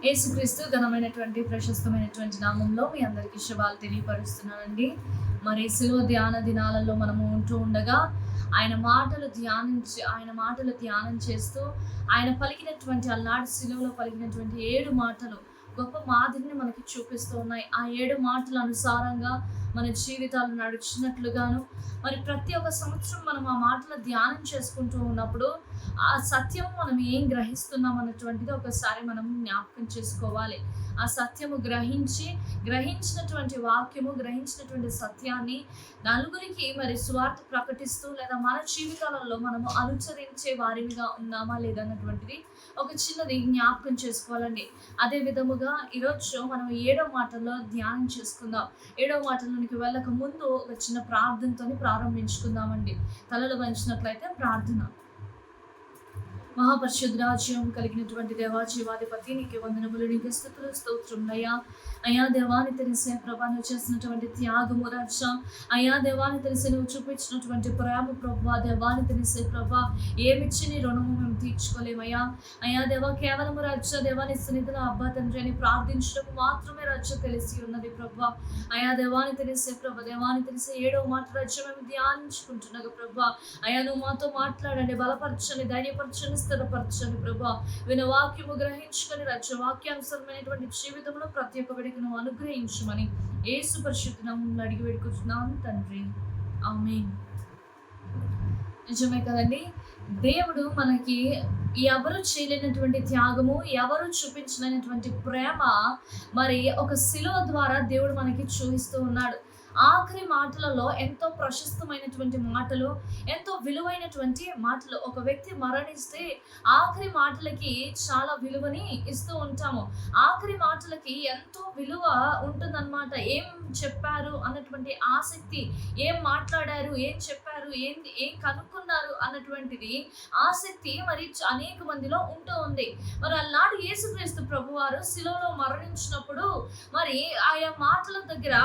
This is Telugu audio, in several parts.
యేసుక్రీస్తు ఘనమైనటువంటి ప్రశస్తమైనటువంటి నామంలో మీ అందరికీ శుభాలు తెలియపరుస్తున్నానండి. మరి శిలువ ధ్యాన దినాలలో మనము ఉంటూ ఉండగా ఆయన మాటలు ధ్యానం చేస్తూ ఆయన పలికినటువంటి అలనాడు శిలువలో పలికినటువంటి 7 మాటలు గొప్ప మాదిరిని మనకి చూపిస్తూ ఉన్నాయి. ఆ 7 మాటల అనుసారంగా మన జీవితాలు నడిచినట్లుగాను మరి ప్రతి ఒక్క సంవత్సరం మనం ఆ మాటలు ధ్యానం చేసుకుంటూ ఉన్నప్పుడు ఆ సత్యం మనం ఏం గ్రహిస్తున్నాం అన్నటువంటిది ఒకసారి మనం జ్ఞాపకం చేసుకోవాలి. ఆ సత్యము గ్రహించినటువంటి వాక్యము, గ్రహించినటువంటి సత్యాన్ని నలుగురికి మరి సువార్త ప్రకటిస్తూ లేదా మన జీవితాలలో మనము అనుసరించే వారిగా ఉన్నామా లేదన్నటువంటిది ఒక చిన్నది జ్ఞాపకం చేసుకోవాలండి. అదే విధముగా ఈరోజు మనం 7వ మాటలో ధ్యానం చేసుకుందాం. 7వ మాటలోనికి వెళ్ళక ముందు ఒక చిన్న ప్రార్థనతో ప్రారంభించుకుందామండి. తలలు వంచినట్లయితే ప్రార్థన. మహాపరిశుద్ధాజ్యం కలిగినటువంటి దేవా, జీవాధిపతి, నీకు వందనములు, నీకు స్తుతులు, స్తోత్రములయ్యా. అయ్యా దేవాన్ని తెలిసే ప్రభా, నువ్వు చేసినటువంటి త్యాగము రాజా, అయ్యా దేవాన్ని తెలిసి నువ్వు చూపించినటువంటి ప్రేమ ప్రభా, దేవాన్ని తెలిసే ప్రభా, ఏమిచ్చి నీ రుణము మేము తీర్చుకోలేమయ్యా. అయ్యా దేవా, కేవలము రాజా దేవాని సన్నిధిలో అబ్బా తండ్రి అని ప్రార్థించడం మాత్రమే రాజా తెలిసి ఉన్నది ప్రభా. అయ్యా దేవాన్ని తెలిసే ప్రభా, దేవాన్ని తెలిసే 7వ మాట రాజా మేము ధ్యానించుకుంటున్నాగా ప్రభా. అయ్యా నువ్వు మాతో మాట్లాడండి, బలపరచండి, ధైర్యపరచండి, స్థిరపరచండి ప్రభా. విన వాక్యము గ్రహించుకొని రాజా వాక్యానుసరమైనటువంటి జీవితంలో ప్రతి ఒక్క విడికి నువ్వు అనుగ్రహించమని యేసు పరిశుద్ధ నామములో అడిగి వేడుకుంటున్నాను తండ్రి, ఆమేన్. నిజమే కదండి, దేవుడు మనకి ఎవరు చేయలేనటువంటి త్యాగము, ఎవరు చూపించలేనటువంటి ప్రేమ మరి ఒక శిలువ ద్వారా దేవుడు మనకి చూపిస్తూ ఉన్నాడు. ఆఖరి మాటలలో ఎంతో ప్రశస్తమైనటువంటి మాటలు, ఎంతో విలువైనటువంటి మాటలు. ఒక వ్యక్తి మరణిస్తే ఆఖరి మాటలకి చాలా విలువని ఇస్తూ ఉంటాము. ఆఖరి మాటలకి ఎంతో విలువ ఉంటుందన్నమాట. ఏం చెప్పారు అన్నటువంటి ఆసక్తి, ఏం మాట్లాడారు, ఏం చెప్పారు, ఏం కనుక్కున్నారు అన్నటువంటిది ఆసక్తి మరి అనేక మందిలో ఉంటూ ఉంది. మరి అల్లాడు యేసుక్రీస్తు ప్రభువారు శిలువలో మరణించినప్పుడు మరి ఆయా మాటల దగ్గర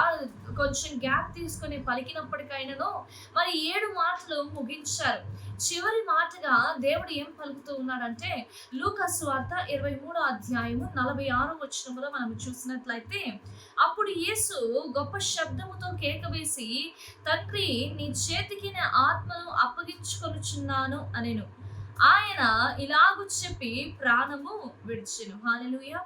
కొంచెం గ్యాప్ తీసుకొని పలికినప్పటికైనాను మరి 7 మాటలు ముగించారు. చివరి మాటగా దేవుడు ఏం పలుకుతూ ఉన్నాడంటే, లూకా సువార్త 23వ అధ్యాయము 46వ వచనములో మనం చూసినట్లయితే, అప్పుడు యేసు గొప్ప శబ్దముతో కేక వేసి, తండ్రి నీ చేతికి నా ఆత్మను అప్పగించుకొనుచున్నాను అనెను. ఆయన ఇలాగు చెప్పి ప్రాణము విడిచెను. హల్లెలూయా.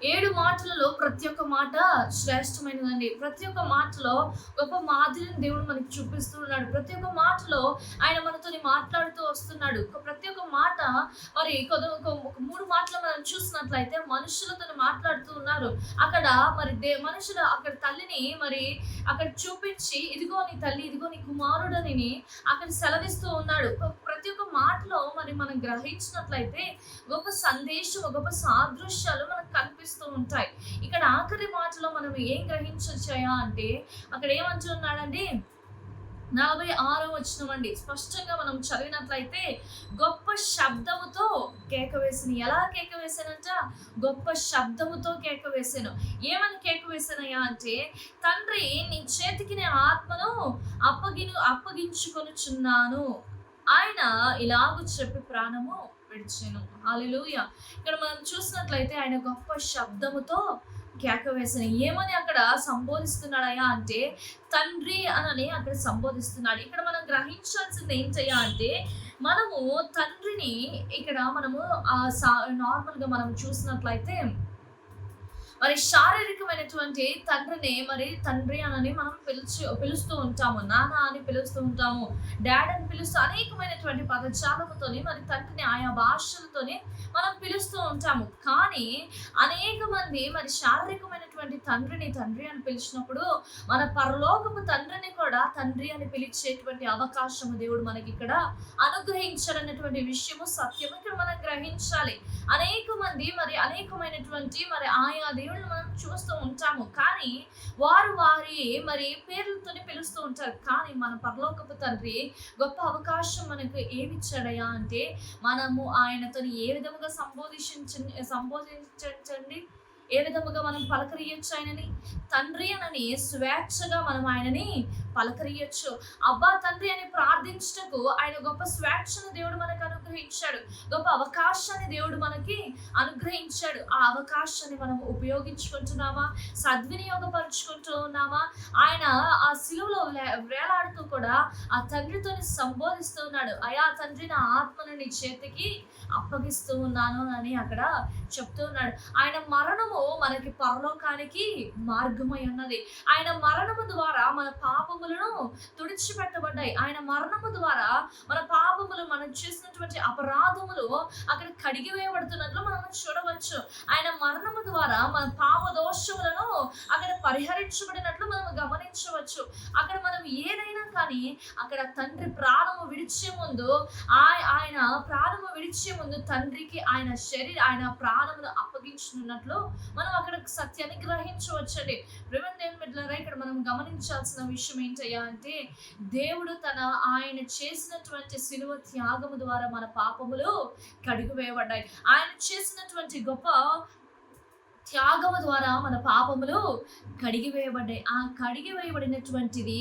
7 మాటలలో ప్రతి ఒక్క మాట శ్రేష్టమైనదండి. ప్రతి ఒక్క మాటలో గొప్ప మాదిరిని దేవుడు మనకి చూపిస్తూ ఉన్నాడు. ప్రతి ఒక్క మాటలో ఆయన మనతో మాట్లాడుతూ వస్తున్నాడు. ప్రతి ఒక్క మాట మరి ఒక 3 మాటలు మనం చూసినట్లయితే మనుషులతో మాట్లాడుతూ ఉన్నారు. అక్కడ మరి మనుషులు అక్కడ తల్లిని మరి అక్కడ చూపించి, ఇదిగో నీ తల్లి, ఇదిగో నీ కుమారుడని అక్కడ సెలవిస్తూ ఉన్నాడు. ప్రతి ఒక్క మాటలో మరి మనం గ్రహించినట్లయితే గొప్ప సందేశం, గొప్ప సాదృశ్యాలు మనకు కనిపిస్తూ ఉంటాయి. ఇక్కడ ఆఖరి మాటలో మనం ఏం గ్రహించొచ్చాయా అంటే, అక్కడ ఏమంటున్నాడండి, 46వ వచనం అండి. స్పష్టంగా మనం చదివినట్లయితే, గొప్ప శబ్దముతో కేక వేసాను. ఎలా కేక వేసానంట? గొప్ప శబ్దముతో కేక వేసాను. ఏమని కేక వేసానయ్యా అంటే, తండ్రి నీ చేతికి నేను ఆత్మను అప్పగించుకొనుచున్నాను. ఆయన ఇలాగూ చెప్పి ప్రాణము విడిచెను. హల్లెలూయా. ఇక్కడ మనం చూసినట్లయితే ఆయన గొప్ప శబ్దముతో కేక వేసిన. ఏమని అక్కడ సంబోధిస్తున్నాడయ్యా అంటే, తండ్రి అని అక్కడ సంబోధిస్తున్నాడు. ఇక్కడ మనం గ్రహించాల్సింది ఏంటయ్యా అంటే, మనము తండ్రిని ఇక్కడ మనము నార్మల్గా మనం చూసినట్లయితే మరి శారీరకమైనటువంటి తండ్రిని మరి తండ్రి అని మనం పిలుస్తూ ఉంటాము, నాన్న అని పిలుస్తూ ఉంటాము, డాడ్ అని పిలుస్తూ అనేకమైనటువంటి పదజాలముతోని మరి తండ్రిని ఆయా భాషలతోని మనం పిలుస్తూ ఉంటాము. కానీ అనేక మంది మరి శారీరకమైనటువంటి తండ్రిని తండ్రి అని పిలిచినప్పుడు మన పరలోకపు తండ్రిని కూడా తండ్రి అని పిలిచేటువంటి అవకాశము దేవుడు మనకి ఇక్కడ అనుగ్రహించాలన్నటువంటి విషయము, సత్యము ఇక్కడ మనం గ్రహించాలి. అనేక మంది మరి అనేకమైనటువంటి మరి ఆయా దేవుళ్ళు మనం చూస్తూ ఉంటాము, కానీ వారి మరి పేర్లతోనే పిలుస్తూ ఉంటారు. కానీ మన పరలోకపు తండ్రి గొప్ప అవకాశం మనకు ఏమిచ్చాడయా అంటే, మనము ఆయనతో ఏ విధముగా సంబోధించండి, ఏ విధముగా మనం పలకరియొచ్చు ఆయనని? తండ్రి అనని స్వేచ్ఛగా మనం ఆయనని పలకరియొచ్చు. అబ్బా తండ్రి అని ప్రార్థించుటకు ఆయన గొప్ప స్వేచ్ఛను దేవుడు మనకు అనుగ్రహించాడు. గొప్ప అవకాశాన్ని దేవుడు మనకి అనుగ్రహించాడు. ఆ అవకాశాన్ని మనం ఉపయోగించుకుంటున్నామా? సద్వినియోగపరుచుకుంటూ ఉన్నామా? ఆయన ఆ సిలువలో వేలాడుతూ కూడా ఆ తండ్రితోని సంబోధిస్తూ ఉన్నాడు. అయా తండ్రి, నా ఆత్మను నీ చేతికి అప్పగిస్తూ ఉన్నాను అని అక్కడ చెప్తూ ఉన్నాడు. ఆయన మరణము మనకి పరలోకానికి మార్గమై ఉన్నది. ఆయన మరణము ద్వారా మన పాపములను తుడిచిపెట్టబడ్డాయి. ఆయన మరణము ద్వారా మన పాపములు, మనం చేసినటువంటి అపరాధములు అక్కడ కడిగివేయబడుతున్నట్లు మనం చూడవచ్చు. ఆయన మరణము ద్వారా మన పాప దోషములను అక్కడ పరిహరించబడినట్లు మనం గమనించవచ్చు. అక్కడ మనం ఏదైనా కానీ అక్కడ తండ్రి ప్రాణము విడిచే ముందు ఆయన ప్రాణము విడిచే ముందు తండ్రికి ఆయన ప్రాణమును అప్పగించున్నట్లు మనం అక్కడ సత్యాన్ని గ్రహించవచ్చండి. దేవుని బిడ్డలారా, ఇక్కడ మనం గమనించాల్సిన విషయం ఏంటయ్యా అంటే, దేవుడు ఆయన చేసినటువంటి సిలువ త్యాగము ద్వారా మన పాపములు కడిగివేయబడ్డాయి. ఆయన చేసినటువంటి గొప్ప త్యాగము ద్వారా మన పాపములు కడిగివేయబడ్డాయి. ఆ కడిగివేయబడినటువంటిది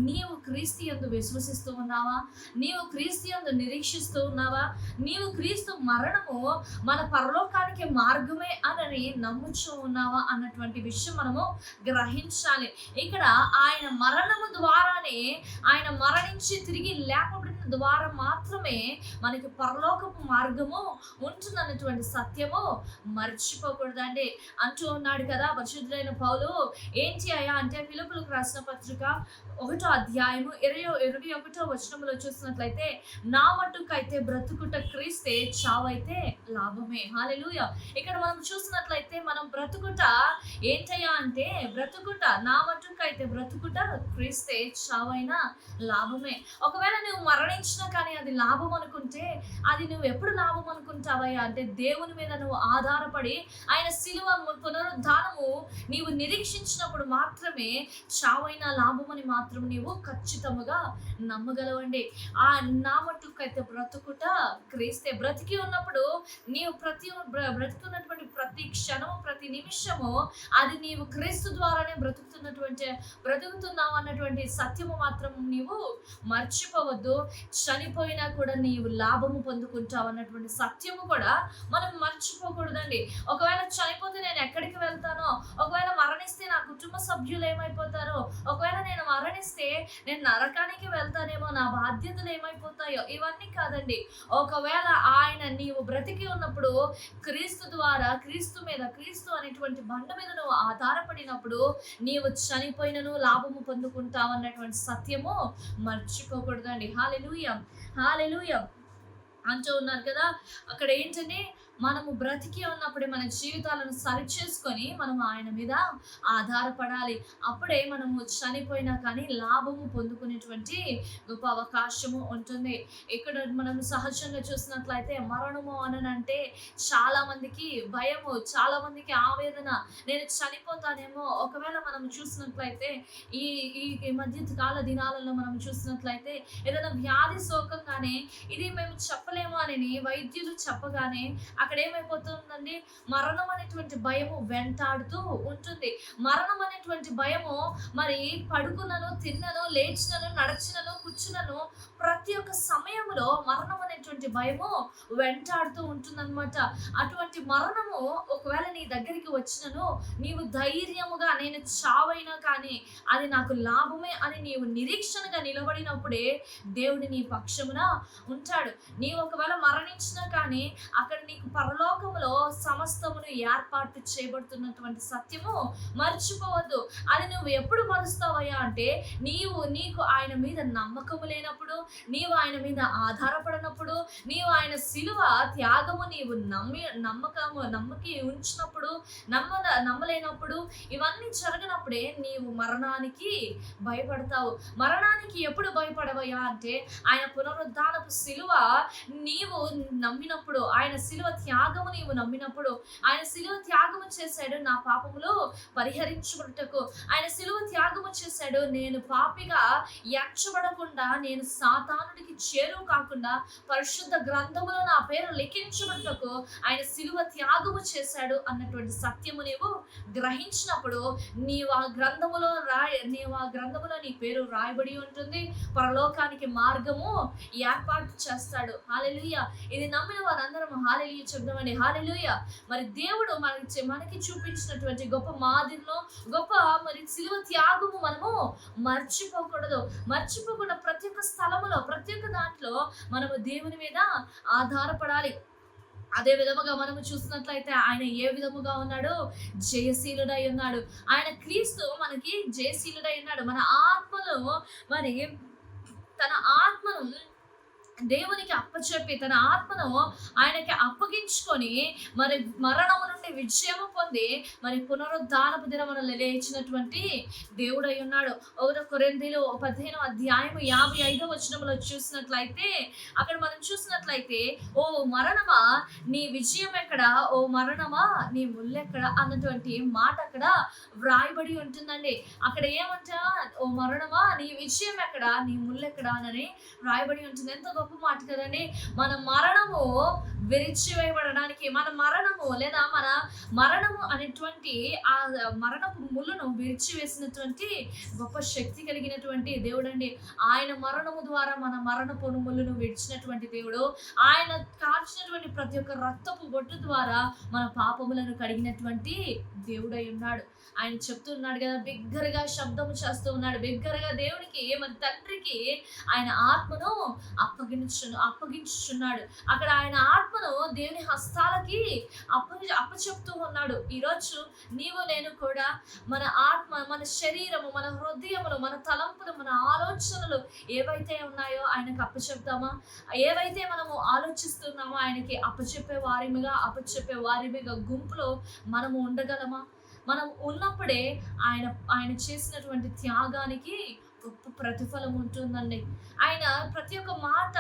నీవు క్రీస్తు యందు విశ్వసిస్తూ ఉన్నావా? నీవు క్రీస్తు యందు నిరీక్షిస్తూ ఉన్నావా? నీవు క్రీస్తు మరణము మన పరలోకానికి మార్గమే అని నమ్ముచూ ఉన్నావా అన్నటువంటి విషయం మనము గ్రహించాలి. ఇక్కడ ఆయన మరణము ద్వారానే, ఆయన మరణించి తిరిగి లేపబడిన ద్వారా మాత్రమే మనకి పరలోకపు మార్గము ఉంటుందన్నటువంటి సత్యము మర్చిపోకూడదండి. అంటూ ఉన్నాడు కదా పరిశుద్ధుడైన పౌలు. ఏంటి అయ్యా అంటే, ఫిలిప్పీయులకు రాసిన పత్రిక 1వ అధ్యాయము 21వ వచనంలో చూసినట్లయితే, నా మట్టుకైతే బ్రతుకుట క్రీస్తే, చావైతే లాభమే. హల్లెలూయా. ఇక్కడ మనం చూసినట్లయితే మనం బ్రతుకుట ఏంటయ్యా అంటే, బ్రతుకుట నా మట్టుకైతే బ్రతుకుట క్రీస్తే, చావైనా లాభమే. ఒకవేళ నువ్వు మరణించినా కానీ అది లాభం అనుకుంటే, అది నువ్వు ఎప్పుడు లాభం అనుకుంటావయ్యా అంటే, దేవుని మీద నువ్వు ఆధారపడి ఆయన సిలువ పునరుద్ధానము నీవు నిరీక్షించినప్పుడు మాత్రమే చావైనా లాభమని మాత్రం నీవు ఖచ్చితంగా నమ్మగలవండి. ఆ నా మట్టుకైతే బ్రతుకుట క్రీస్తే. బ్రతికి ఉన్నప్పుడు నీవు బ్రతుకున్నటువంటి ప్రతి క్షణము, ప్రతి నిమిషము అది నీవు క్రీస్తు ద్వారానే బ్రతుకుతున్నావు అన్నటువంటి సత్యము మాత్రం నీవు మర్చిపోవద్దు. చనిపోయినా కూడా నీవు లాభము పొందుకుంటావు అన్నటువంటి సత్యము కూడా మనం మర్చిపోకూడదండి. ఒకవేళ చనిపోతే నేను ఎక్కడికి వెళ్తానో, ఒకవేళ మరణిస్తే నా కుటుంబ సభ్యులు ఏమైపోతారో, ఒకవేళ నేను మరణిస్తే నేను నరకానికి వెళ్తానేమో, నా బాధ్యతలు ఏమైపోతాయో, ఇవన్నీ కాదండి. ఒకవేళ నీవు బ్రతికి ఉన్నప్పుడు క్రీస్తు ద్వారా, క్రీస్తు అనేటువంటి బండ మీద నువ్వు ఆధారపడినప్పుడు నీవు చనిపోయినను లాభము పొందుకుంటావు అన్నటువంటి సత్యము మర్చిపోకూడదండి. హల్లెలూయా, హల్లెలూయా అంటూ ఉన్నారు కదా. అక్కడ ఏంటంటే, మనము బ్రతికి ఉన్నప్పుడే మన జీవితాలను సరిచేసుకొని మనము ఆయన మీద ఆధారపడాలి. అప్పుడే మనము చనిపోయినా కానీ లాభము పొందుకునేటువంటి గొప్ప అవకాశము ఉంటుంది. ఇక్కడ మనం సహజంగా చూసినట్లయితే మరణము అనంటే చాలా మందికి భయము, చాలా మందికి ఆవేదన, నేను చనిపోతానేమో. ఒకవేళ మనం చూసినట్లయితే ఈ మధ్య కాల దినాలలో మనం చూసినట్లయితే ఏదైనా వ్యాధి సోకంగానే ఇది మేము చెప్పలేము అని వైద్యులు చెప్పగానే అక్కడ ఏమైపోతుందండి, మరణం అనేటువంటి భయము వెంటాడుతూ ఉంటుంది. మరణం అనేటువంటి భయము మరి పడుకున్నను, తిన్నను, లేచినను, నడిచినను, కూర్చున్నను ప్రతి ఒక్క సమయంలో మరణం అనేటువంటి భయము వెంటాడుతూ ఉంటుందన్నమాట. అటువంటి మరణము ఒకవేళ నీ దగ్గరికి వచ్చినను నీవు ధైర్యముగా నేను చావైనా కానీ అది నాకు లాభమే అని నీవు నిరీక్షణగా నిలబడినప్పుడే దేవుడు నీ పక్షమున ఉంటాడు. నీవు ఒకవేళ మరణించినా కానీ అక్కడ నీకు పరలోకములో సమస్తమును ఏర్పాటు చేయబడుతున్నటువంటి సత్యము మర్చిపోవద్దు. అది నువ్వు ఎప్పుడు మరుస్తావయ్యా అంటే, నీకు ఆయన మీద నమ్మకము లేనప్పుడు, నీవు ఆయన మీద ఆధారపడినప్పుడు, నీవు ఆయన సిలువ త్యాగము నీవు నమ్మకి ఉంచినప్పుడు, నమ్మలేనప్పుడు, ఇవన్నీ జరగనప్పుడే నీవు మరణానికి భయపడతావు. మరణానికి ఎప్పుడు భయపడవయ్యా అంటే, ఆయన పునరుద్ధానపు సిలువ నీవు నమ్మినప్పుడు, ఆయన సిలువ త్యాగము నీవు నమ్మినప్పుడు, ఆయన సిలువ త్యాగము చేశాడు నా పాపములు పరిహరించుకున్నటకు, ఆయన సిలువ త్యాగము చేశాడు నేను పాపిగా ఎంచబడకుండా, నేను సాతానుడికి చేరువ కాకుండా పరిశుద్ధ గ్రంథములో నా పేరు లిఖించబడటకు ఆయన సిలువ త్యాగము చేశాడు అన్నటువంటి సత్యము నీవు గ్రహించినప్పుడు నీవు ఆ గ్రంథములో నీ పేరు రాయబడి ఉంటుంది. పరలోకానికి మార్గము ఏర్పాటు చేస్తాడు. హల్లెలూయా. ఇది నమ్మిన వారందరం హల్లెలూయా చెప్దామండి. హల్లెలూయా. మరి దేవుడు మనకి చూపించినటువంటి గొప్ప మాదిరిలో గొప్ప మరి సిలువ త్యాగము మనము మర్చిపోకుండా ప్రతి ఒక్క స్థలములో ప్రతి ఒక్క దాంట్లో మనము దేవుని మీద ఆధారపడాలి. అదే విధముగా మనము చూసినట్లయితే ఆయన ఏ విధముగా ఉన్నాడు? జయశీలుడై ఉన్నాడు. ఆయన క్రీస్తు మనకి జయశీలుడై ఉన్నాడు. మన ఆత్మలో మరి తన ఆత్మను దేవునికి అప్పచెప్పి తన ఆత్మను ఆయనకి అప్పగించుకొని మరి మరణము నుండి విజయము పొంది మరి పునరుద్ధానపు దినమున లేచినటువంటి దేవుడై ఉన్నాడు. 1 కొరింథీయులు 15:55 చూసినట్లయితే అక్కడ మనం చూసినట్లయితే ఓ మరణమా నీ విజయం ఎక్కడ, ఓ మరణమా నీ ముల్లెక్కడ అన్నటువంటి మాట అక్కడ వ్రాయబడి ఉంటుందండి. అక్కడ ఏమంట? ఓ మరణమా నీ విజయం ఎక్కడ, నీ ముల్లెక్కడ అని వ్రాయబడి ఉంటుంది. ఎంత గొప్ప మాట కదండి. మన మరణము విరిచివేయబడడానికి, మన మరణము లేదా మన మరణము అనేటువంటి ఆ మరణపు ముళ్ళను విరిచివేసినటువంటి గొప్ప శక్తి కలిగినటువంటి దేవుడు అండి. ఆయన మరణము ద్వారా మన మరణపు ముళ్ళను విడిచినటువంటి దేవుడు. ఆయన కార్చినటువంటి ప్రతి ఒక్క రక్తపు బొట్టు ద్వారా మన పాపములను కడిగినటువంటి దేవుడై ఉన్నాడు. ఆయన చెప్తున్నాడు కదా, బిగ్గరగా శబ్దము చేస్తూ ఉన్నాడు. బిగ్గరగా దేవునికి మన తండ్రికి ఆయన ఆత్మను అప్పగించుచున్నాడు. అక్కడ ఆయన ఆత్మను దేవుని హస్తాలకి అప్పచెప్తూ ఉన్నాడు. ఈరోజు నీవు నేను కూడా మన ఆత్మ, మన శరీరము, మన హృదయములు, మన తలంపులు, మన ఆలోచనలు ఏవైతే ఉన్నాయో ఆయనకు అప్పచెప్తామా? ఏవైతే మనము ఆలోచిస్తున్నామో ఆయనకి అప్పచెప్పే వారిమిగా గుంపులో మనము ఉండగలమా? మనం ఉన్నప్పుడే ఆయన చేసినటువంటి త్యాగానికి గొప్ప ప్రతిఫలం ఉంటుందండి. ఆయన ప్రతి ఒక్క మాట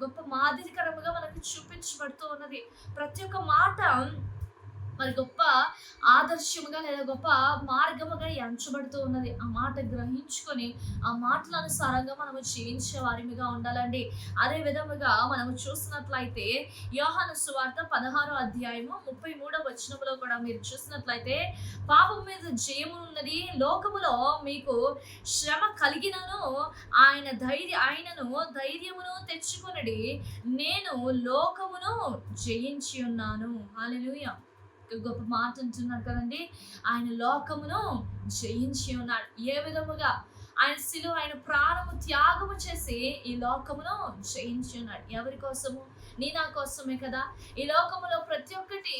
గొప్ప మాదిరికరముగా మనకు చూపించబడుతూ ఉన్నది. ప్రతి ఒక్క మాట మరి గొప్ప ఆదర్శముగా లేదా గొప్ప మార్గముగా ఎంచబడుతూ ఉన్నది. ఆ మాట గ్రహించుకొని ఆ మాటల అనుసారంగా మనము జీవించే వారిగా ఉండాలండి. అదే విధముగా మనము చూసినట్లయితే యోహాను సువార్త 16:33 కూడా మీరు చూసినట్లయితే పాపం మీద జయము ఉన్నది, లోకములో మీకు శ్రమ కలిగినను ఆయనను ధైర్యమును తెచ్చుకొనడి, నేను లోకమును జయించి ఉన్నాను. హల్లెలూయా. గొప్ప మాట అంటున్నాడు కదండి. ఆయన లోకమును జయించి ఉన్నాడు. ఏ విధముగా? ఆయన ప్రాణము త్యాగము చేసి ఈ లోకమును జయించి ఉన్నాడు. ఎవరి కోసము? నీ నా కోసమే కదా. ఈ లోకములో ప్రతి ఒక్కటి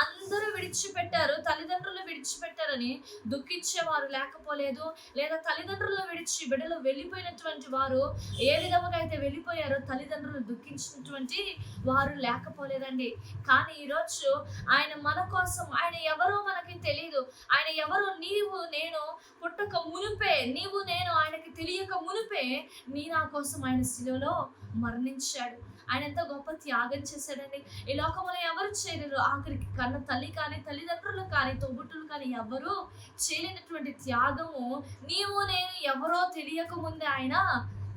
అందరూ విడిచిపెట్టారు, తల్లిదండ్రులు విడిచిపెట్టారని దుఃఖించేవారు లేకపోలేదు. లేదా తల్లిదండ్రులు విడిచి బిడ్డలు వెళ్ళిపోయినటువంటి వారు ఏ విధముగా అయితే వెళ్ళిపోయారో తల్లిదండ్రులు దుఃఖించినటువంటి వారు లేకపోలేదండి. కానీ ఈరోజు ఆయన మన కోసం, ఆయన ఎవరో మనకి తెలియదు. ఆయన ఎవరో నీవు నేను పుట్టక మునిపే, నీవు నేను ఆయనకి తెలియక మునిపే నీ నా కోసం ఆయన శిలువలో మరణించాడు. ఆయన ఎంత గొప్ప త్యాగం చేశాడండి. ఈ లోకంలో ఎవరు చేయలేరు. ఆఖరికి కన్న తల్లి కానీ, తల్లిదండ్రులు కానీ, తోబుట్టులు కానీ ఎవరు చేయలేనటువంటి త్యాగము నీవు నేను ఎవరో తెలియక ముందే ఆయన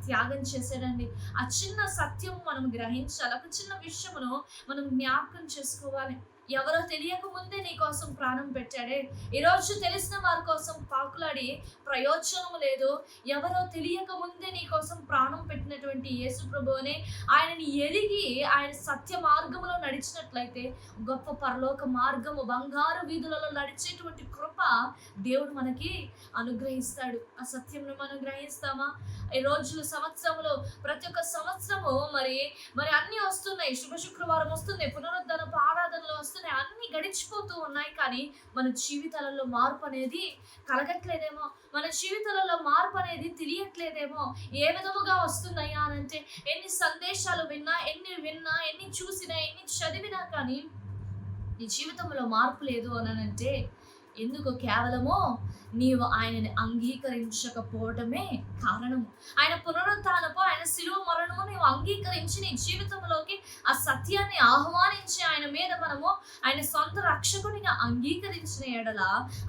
త్యాగం చేశాడండి. ఆ చిన్న సత్యము మనం గ్రహించాలి. ఒక చిన్న విషయమును మనం జ్ఞాపకం చేసుకోవాలి. ఎవరో తెలియక ముందే నీ కోసం ప్రాణం పెట్టాడే. ఈరోజు తెలిసిన వారి కోసం పాకులాడి ప్రయోజనం లేదు. ఎవరో తెలియక ముందే నీ కోసం ప్రాణం పెట్టినటువంటి యేసు ప్రభువునే ఆయనని ఎరిగి ఆయన సత్య మార్గంలో నడిచినట్లయితే గొప్ప పరలోక మార్గము, బంగారు వీధులలో నడిచేటువంటి కృప దేవుడు మనకి అనుగ్రహిస్తాడు. ఆ సత్యంను మనం గ్రహిస్తామా? ఈ రోజులు సంవత్సరంలో ప్రతి ఒక్క సంవత్సరము మరి అన్నీ వస్తున్నాయి. శుభ శుక్రవారం వస్తుంది, పునరుద్ధరణపు ఆరాధనలు వస్తున్నాయి, అన్ని గడిచిపోతూ ఉన్నాయి. కానీ మన జీవితాలలో మార్పు అనేది కలగట్లేదేమో, మన జీవితాలలో మార్పు అనేది తెలియట్లేదేమో. ఏ విధముగా వస్తున్నాయా అనంటే ఎన్ని సందేశాలు విన్నా, ఎన్ని చూసినా, ఎన్ని చదివినా కానీ నీ జీవితంలో మార్పు లేదు అనంటే ఎందుకు? కేవలము నీవు ఆయనని అంగీకరించకపోవడమే కారణము. ఆయన పునరుత్థానపు, ఆయన శిలువ మరణము నీవు అంగీకరించి నీ జీవితంలోకి ఆ సత్యాన్ని ఆహ్వానించి ఆయన మీద మనము ఆయన సొంత రక్షకునిగా అంగీకరించిన ఎడల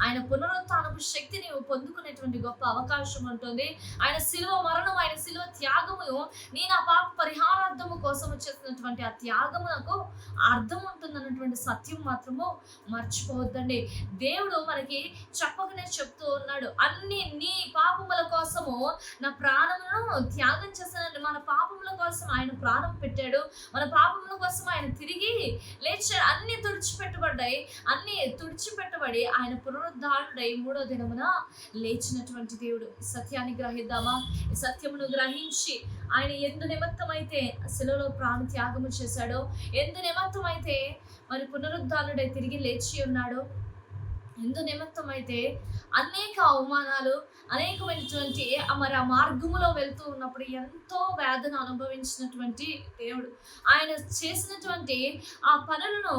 ఆయన పునరుత్థానపు శక్తి నీవు పొందుకునేటువంటి గొప్ప అవకాశం ఉంటుంది. ఆయన శిలువ మరణం, ఆయన శిలువ త్యాగము, నీ నా పాప పరిహారార్థము కోసం చేసినటువంటి ఆ త్యాగమునకు అర్థం ఉంటుందన్నటువంటి సత్యం మాత్రము మర్చిపోవద్దండి. దేవుడు మనకి చెప్పకనే చెప్తూ ఉన్నాడు, అన్ని నీ పాపముల కోసము నా ప్రాణములను త్యాగం చేశానండి. మన పాపముల కోసం ఆయన ప్రాణం పెట్టాడు, మన పాపముల కోసం ఆయన తిరిగి లేచాడు. అన్ని తుడిచిపెట్టబడి ఆయన పునరుద్ధారుడై 3వ దినమున లేచినటువంటి దేవుడు. ఈ సత్యాన్ని గ్రహిద్దామా? ఈ సత్యమును గ్రహించి ఆయన ఎందు నిమిత్తమైతే శిలువలో ప్రాణ త్యాగము చేశాడో, ఎందు నిమిత్తమైతే మరి పునరుద్ధారుడై తిరిగి లేచి ఉన్నాడో, ఎందు నిమిత్తమైతే అనేక అవమానాలు, అనేకమైనటువంటి మరి ఆ మార్గములో వెళ్తూ ఉన్నప్పుడు ఎంతో వేదన అనుభవించినటువంటి దేవుడు, ఆయన చేసినటువంటి ఆ పనులను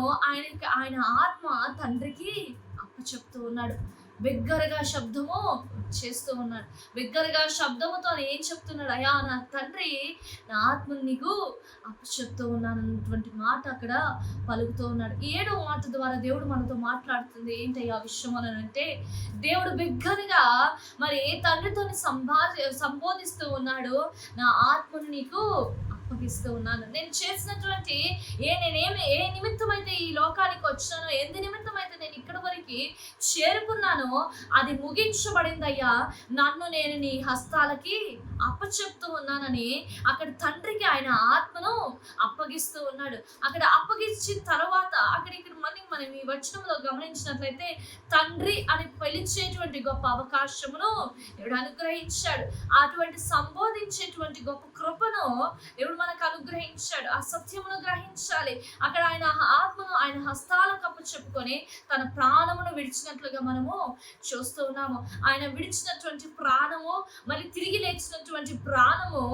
ఆయన ఆత్మ తండ్రికి అప్పచెప్తూ ఉన్నాడు. బిగ్గరగా శబ్దము చేస్తూ ఉన్నాడు. బిగ్గరగా శబ్దముతో ఏం చెప్తున్నాడు? అయ్యా నా తండ్రి, నా ఆత్మను నీకు అప్పచెప్తూ ఉన్నాను అన్నటువంటి మాట అక్కడ పలుకుతూ ఉన్నాడు. 7వ మాట ద్వారా దేవుడు మనతో మాట్లాడుతుంది. ఏంటయ్యా విషయం అని అంటే, దేవుడు బిగ్గరగా మరి తండ్రితో సంబోధిస్తూ ఉన్నాడు. నా ఆత్మను నీకు అప్పగిస్తూ ఉన్నాను. నేను చేసినటువంటి ఏ నిమిత్తమైతే ఈ లోకానికి వచ్చానో, ఎందు నిమిత్తమైతే నేను ఇక్కడ వరకు చేరుకున్నానో అది ముగించబడిందయ్యా. నన్ను నేను నీ హస్తాలకి అప్పచెప్తూ ఉన్నానని అక్కడ తండ్రికి ఆయన ఆత్మను అప్పగిస్తూ ఉన్నాడు. అక్కడ అప్పగించిన తర్వాత ఇక్కడ మనం ఈ వచనంలో గమనించినట్లయితే తండ్రి అని పిలిచేటువంటి గొప్ప అవకాశమును దేవుడు అనుగ్రహించాడు. అటువంటి సంబోధించేటువంటి గొప్ప కృపను దేవుడు మనకు అనుగ్రహించాడు. ఆ సత్యమును గ్రహించాలి. అక్కడ ఆయన ఆత్మను ఆయన హస్తాలకు అప్పచెప్పుకొని తన ప్రాణమును విడిచినట్లుగా మనము చూస్తూ ఉన్నాము. ఆయన విడిచినటువంటి ప్రాణము, మళ్ళీ తిరిగి లేచినటువంటి ప్రాణము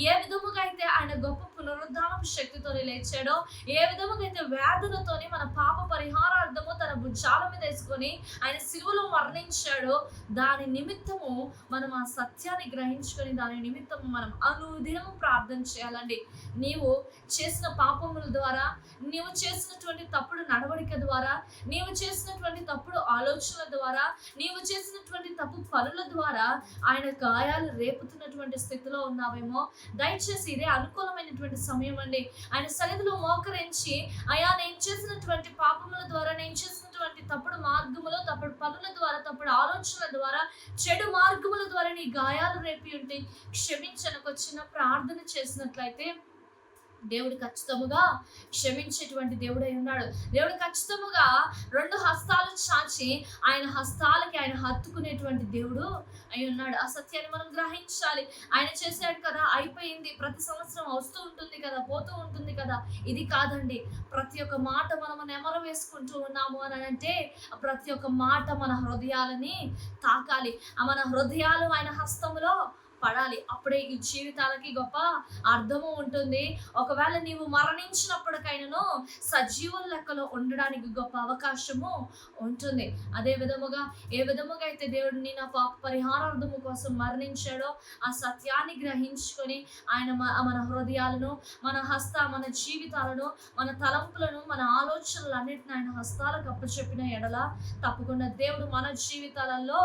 ఏ విధముగా అయితే ఆయన గొప్ప పునరుద్ధానం శక్తితోనే లేచాడో, ఏ విధముగా అయితే వేదనతోని మన పాప పరిహారార్థము తన భుజాల మీద వేసుకొని ఆయన శిలువలో మరణించాడో, దాని నిమిత్తము మనం ఆ సత్యాన్ని గ్రహించుకొని దాని నిమిత్తము మనం అనుదినము ప్రార్థన చేయాలండి. నీవు చేసిన పాపముల ద్వారా, నీవు చేసినటువంటి తప్పుడు నడవడిక ద్వారా, నీవు చేసినటువంటి తప్పుడు ఆలోచనల ద్వారా, నీవు చేసినటువంటి తప్పు పనుల ద్వారా ఆయన గాయాలు రేపుతున్నటువంటి స్థితిలో ఉన్నావేమో, దయచేసి ఇదే అనుకూలమైనటువంటి సమయం అండి. ఆయన సన్నిధిలో మోకరించి, అయ్యా నేను చేసినటువంటి పాపముల ద్వారా, నేను చేసినటువంటి తప్పుడు మార్గములు, తప్పుడు పనుల ద్వారా, తప్పుడు ఆలోచనల ద్వారా, చెడు మార్గముల ద్వారా నీ గాయాలు రేపి ఉంటే క్షమించనకు వచ్చిన ప్రార్థన చేసినట్లయితే దేవుడు ఖచ్చితముగా క్షమించేటువంటి దేవుడై ఉన్నాడు. దేవుడు ఖచ్చితముగా 2 హస్తాలు చాచి ఆయన హస్తాలకి ఆయన హత్తుకునేటువంటి దేవుడు అయి ఉన్నాడు. ఆ సత్యాన్ని మనం గ్రహించాలి. ఆయన చేశాడు కదా, అయిపోయింది, ప్రతి సంవత్సరం వస్తూ ఉంటుంది కదా, పోతూ ఉంటుంది కదా, ఇది కాదండి. ప్రతి ఒక్క మాట మనము నెమరు వేసుకుంటూ ఉన్నాము అని అంటే ప్రతి ఒక్క మాట మన హృదయాలని తాకాలి. మన హృదయాలు ఆయన హస్తములో పడాలి. అప్పుడే ఈ జీవితాలకి గొప్ప అర్థము ఉంటుంది. ఒకవేళ నీవు మరణించినప్పటికైనాను సజీవుల లెక్కలో ఉండడానికి గొప్ప అవకాశము ఉంటుంది. అదే విధముగా ఏ విధముగా అయితే దేవుడు నా పాప పరిహారార్థము కోసం మరణించాడో ఆ సత్యాన్ని గ్రహించుకొని ఆయన మన హృదయాలను, మన జీవితాలను, మన తలంపులను, మన ఆలోచనలన్నిటిని ఆయన హస్తాలకు అప్పచెప్పిన ఎడల తప్పకుండా దేవుడు మన జీవితాలలో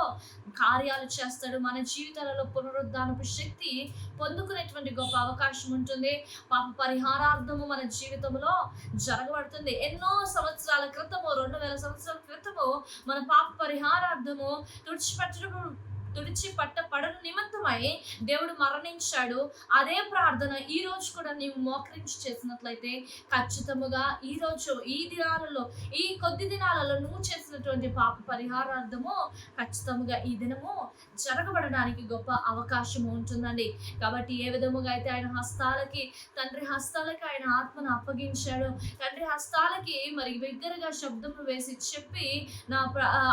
కార్యాలు చేస్తాడు. మన జీవితాలలో పునరుద్ధానపు శక్తి పొందుకునేటువంటి గొప్ప అవకాశం ఉంటుంది. పాప పరిహారార్థము మన జీవితంలో జరగబడుతుంది. ఎన్నో సంవత్సరాల క్రితము, 2000 సంవత్సరాల క్రితము మన పాప పరిహారార్థము తుడిచిపట్టబడను నిమిత్తమై దేవుడు మరణించాడు. అదే ప్రార్థన ఈ రోజు కూడా నీవు మోకరించి చేసినట్లయితే ఖచ్చితముగా ఈ రోజు, ఈ దినాలలో, ఈ కొద్ది దినాలలో నువ్వు చేసినటువంటి పాప పరిహారార్థము ఖచ్చితముగా ఈ దినము జరగబడడానికి గొప్ప అవకాశం ఉంటుందండి. కాబట్టి ఏ విధముగా అయితే ఆయన తండ్రి హస్తాలకి ఆయన ఆత్మను అప్పగించాడు, తండ్రి హస్తాలకి మరి బిగ్గరగా శబ్దము వేసి చెప్పి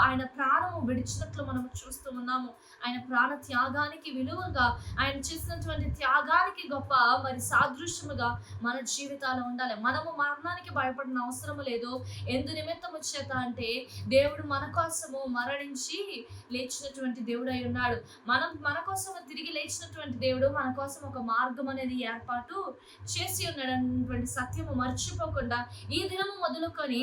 ఆయన ప్రాణము విడిచినట్లు మనం చూస్తూ ఉన్నాము. ఆయన ప్రాణ త్యాగానికి విలువగా, ఆయన చేసినటువంటి త్యాగానికి గొప్ప మరి సాదృశ్యముగా మన జీవితాలు ఉండాలి. మనము మరణానికి భయపడిన అవసరం లేదు. ఎందు నిమిత్తము చేత అంటే దేవుడు మన కోసము మరణించి లేచినటువంటి దేవుడు అయి ఉన్నాడు. మన కోసం తిరిగి లేచినటువంటి దేవుడు మన కోసం ఒక మార్గం అనేది ఏర్పాటు చేసి ఉన్నాడు అన్నటువంటి సత్యము మర్చిపోకుండా ఈ దినము మొదలుకొని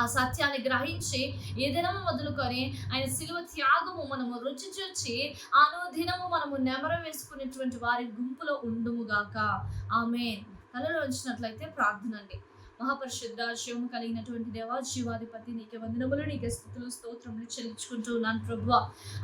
ఆ సత్యాన్ని గ్రహించి ఈ దినము మొదలుకొని ఆయన శిలువ త్యాగము మనము రుచి చూచి అనుదినము మనము నెమర వేసుకునేటువంటి వారి గుంపులో ఉండుముగాక. ఆమేన్. తలలో ఉంచినట్లయితే ప్రార్థన అండి. మహాపరిశుద్ధ శివము కలిగినటువంటి దేవా, జీవాధిపతి, నీకే వందనములు, నీకే స్తుతులు స్తోత్రములు చెల్లించుకుంటూ ఉన్నాను ప్రభువా.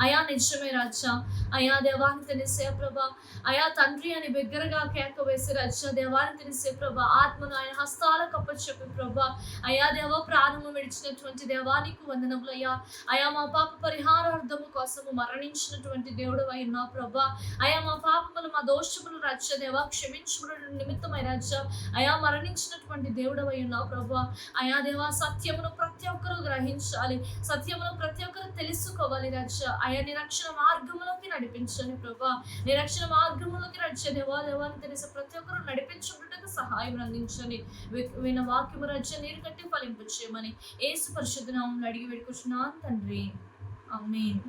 అయా నిజమే రాజా, అయా దేవాన్ని తెలిసే ప్రభా, అయా తండ్రి అని బిగ్గరగా కేక వేసి రాజా దేవాన్ని తెలిసే ప్రభా, ఆత్మను ఆయన హస్తాలకు అప్పచెప్పి ప్రభా, అయా దేవ ప్రాణము విడిచినటువంటి దేవానికి వందనములు అయ్యా. అయా మా పాప పరిహారార్థము కోసము మరణించినటువంటి దేవుడు అయినా ప్రభా, అయా మా పాపములు మా దోషములు రాజా దేవా క్షమించుకున్న నిమిత్తమై రాజా అయా మరణించినటువంటి దేవుడు ఉన్నావు ప్రభా. అయా దేవా సత్యమును ప్రతి ఒక్కరూ గ్రహించాలి, సత్యమును ప్రతి ఒక్కరు తెలుసుకోవాలి రాజా. అయా నిరక్షణ మార్గములోకి నడిపించండి ప్రభా, నిరక్షణ మార్గములోకి రాజా దేవాన్ని తెలిసి ప్రతి ఒక్కరు నడిపించుకుంటూ సహాయం అందించండి. విన్న వాక్యము రాజా నీరు కట్టి ఫలింపు చేయమని యేసు పరిశుద్ధ నామములో అడిగి వేడుకుంటున్నాను తండ్రి. ఆమేన్.